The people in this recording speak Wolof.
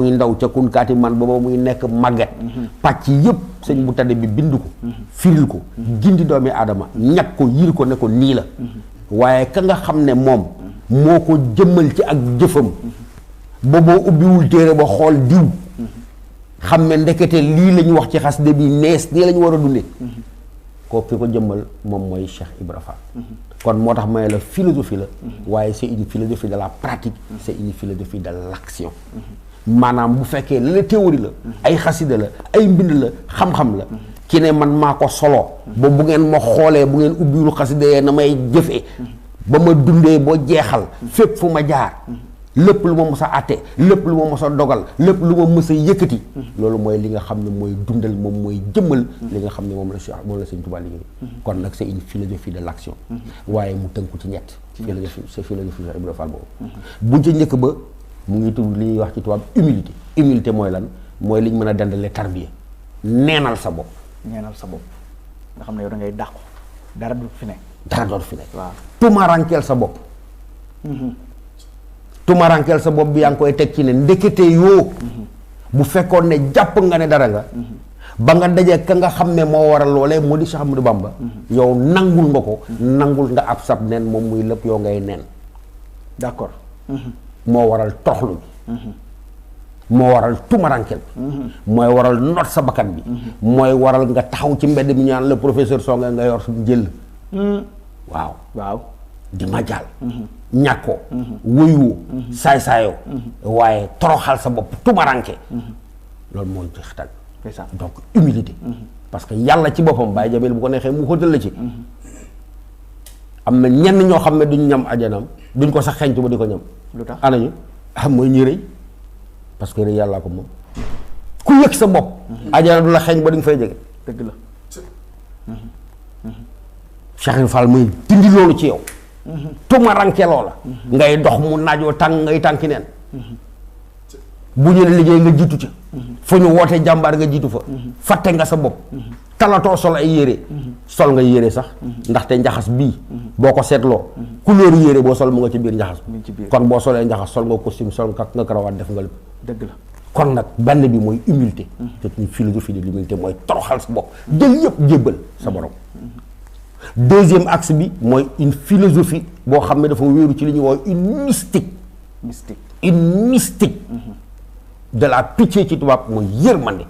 muy ndaw ca kunkaati man booba muy nekk màgget pàcc yëpp sëñ bu tadde bi bind ko firil ko gindi doomi aadama ñag ko yir ko ne ko nii la waaye ka nga xam ne moom moo ko jëmmal ci ak jëfam ba boo ubbiwul téere ba xool diw xam ne ndekete lii la ñu wax ci xasida bi nees nii la ñu war a dundee kooku ki ko jëmmal moom mooy Cheikh Ibra Fall kon moo tax may la philosophie la waaye c'est une philosophie de la pratique c'est une philosophie de l'action maanaam bu fekkee la théorie la ay xasida la ay mbind la xam-xam la ki ne man maa ko solo ba bu ngeen ma xoolee bu ngeen ubbiwul xasida yee na may jëfee ba ma dundee boo jeexal fépp fu ma jaar lépp lu ma mës a àtte lépp lu ma mës a dogal lépp lu ma mës a yëkkati loolu mooy li nga xam ne mooy dundal moom mooy jëmmal li nga xam ne moom la Sëñ Tuubaa liggéey kon nag c'est une philosophie de l'action waaye mu tënku ci ñett philosophie c'est philosophie Cheikh Ibra Fall boobu bu ca njëkk ba mu ngi tudd li ñuy wax ci tubaab humilité mooy lan mooy liñ mën a dendale tarbiya neenal sa bopp nga xam ne yow da ngay dàqu dara du fi nekk waaw tumarankeel sa bopp tumarankeel sa bopp bi yaa ngi koy teg ci ne ndekete yoo bu fekkoon ne jàpp nga ne dara nga ba nga dajee ka nga xam ne moo waral loolee moo di Cheikh Ahmadou Bamba yow nangul nga ko nangul nga ab sab nen moom muy lépp yow ngay nen d'accord moo waral toroxlu bi moo waral tumarankeel bi mooy waral not sa bakkan bi mooy waral nga taxaw ci mbedd mi ñaan le professeur Songe nga yor su jël waaw di majaal ñàkkoo wëyuwoo saay-saayoo waaye toroxal sa bopp tumaranke loolu mooy jeexital donc humilité parce que yàlla ci boppam Baye Jamil bu ko neexee mu xóotal la ci am na ñenn ñoo xam ne duñ ñam ajanam duñ ko sax xeñtu ba di ko ñam lu tax anañu mooy ñi rëy parce que rëy yàllaa ko moom ku yëg sa bopp ajana du la xeeñ ba di nga fay jege dëgg la Cheikh Ibra Fall mooy dindi loolu ci yow tumaranke loola ngay dox mu naajoo tàng ngay tànki neen bu ñu ne liggéey nga jiitu ca fu ñu wootee jàmbaar nga jiitu fa fàtte nga sa bopp talatoo sol ay yére sol nga yére sax ndaxte njaxas bii boo ko seetloo couleur yére boo sol mu nga ci biir njaxas kon boo solee njaxas sol nga costume sol nga karawaat def nga lépp dëgg la kon nag benn bi mooy humilité c'est une philosophie de l'humilité mooy toroxal sa bopp jël yëpp jébbal sa borom deuxième axe bi mooy une philosophie boo xam ne dafa wéeru ci li ñuy woowe une mystique de la pitié ci tubaab mooy yërmande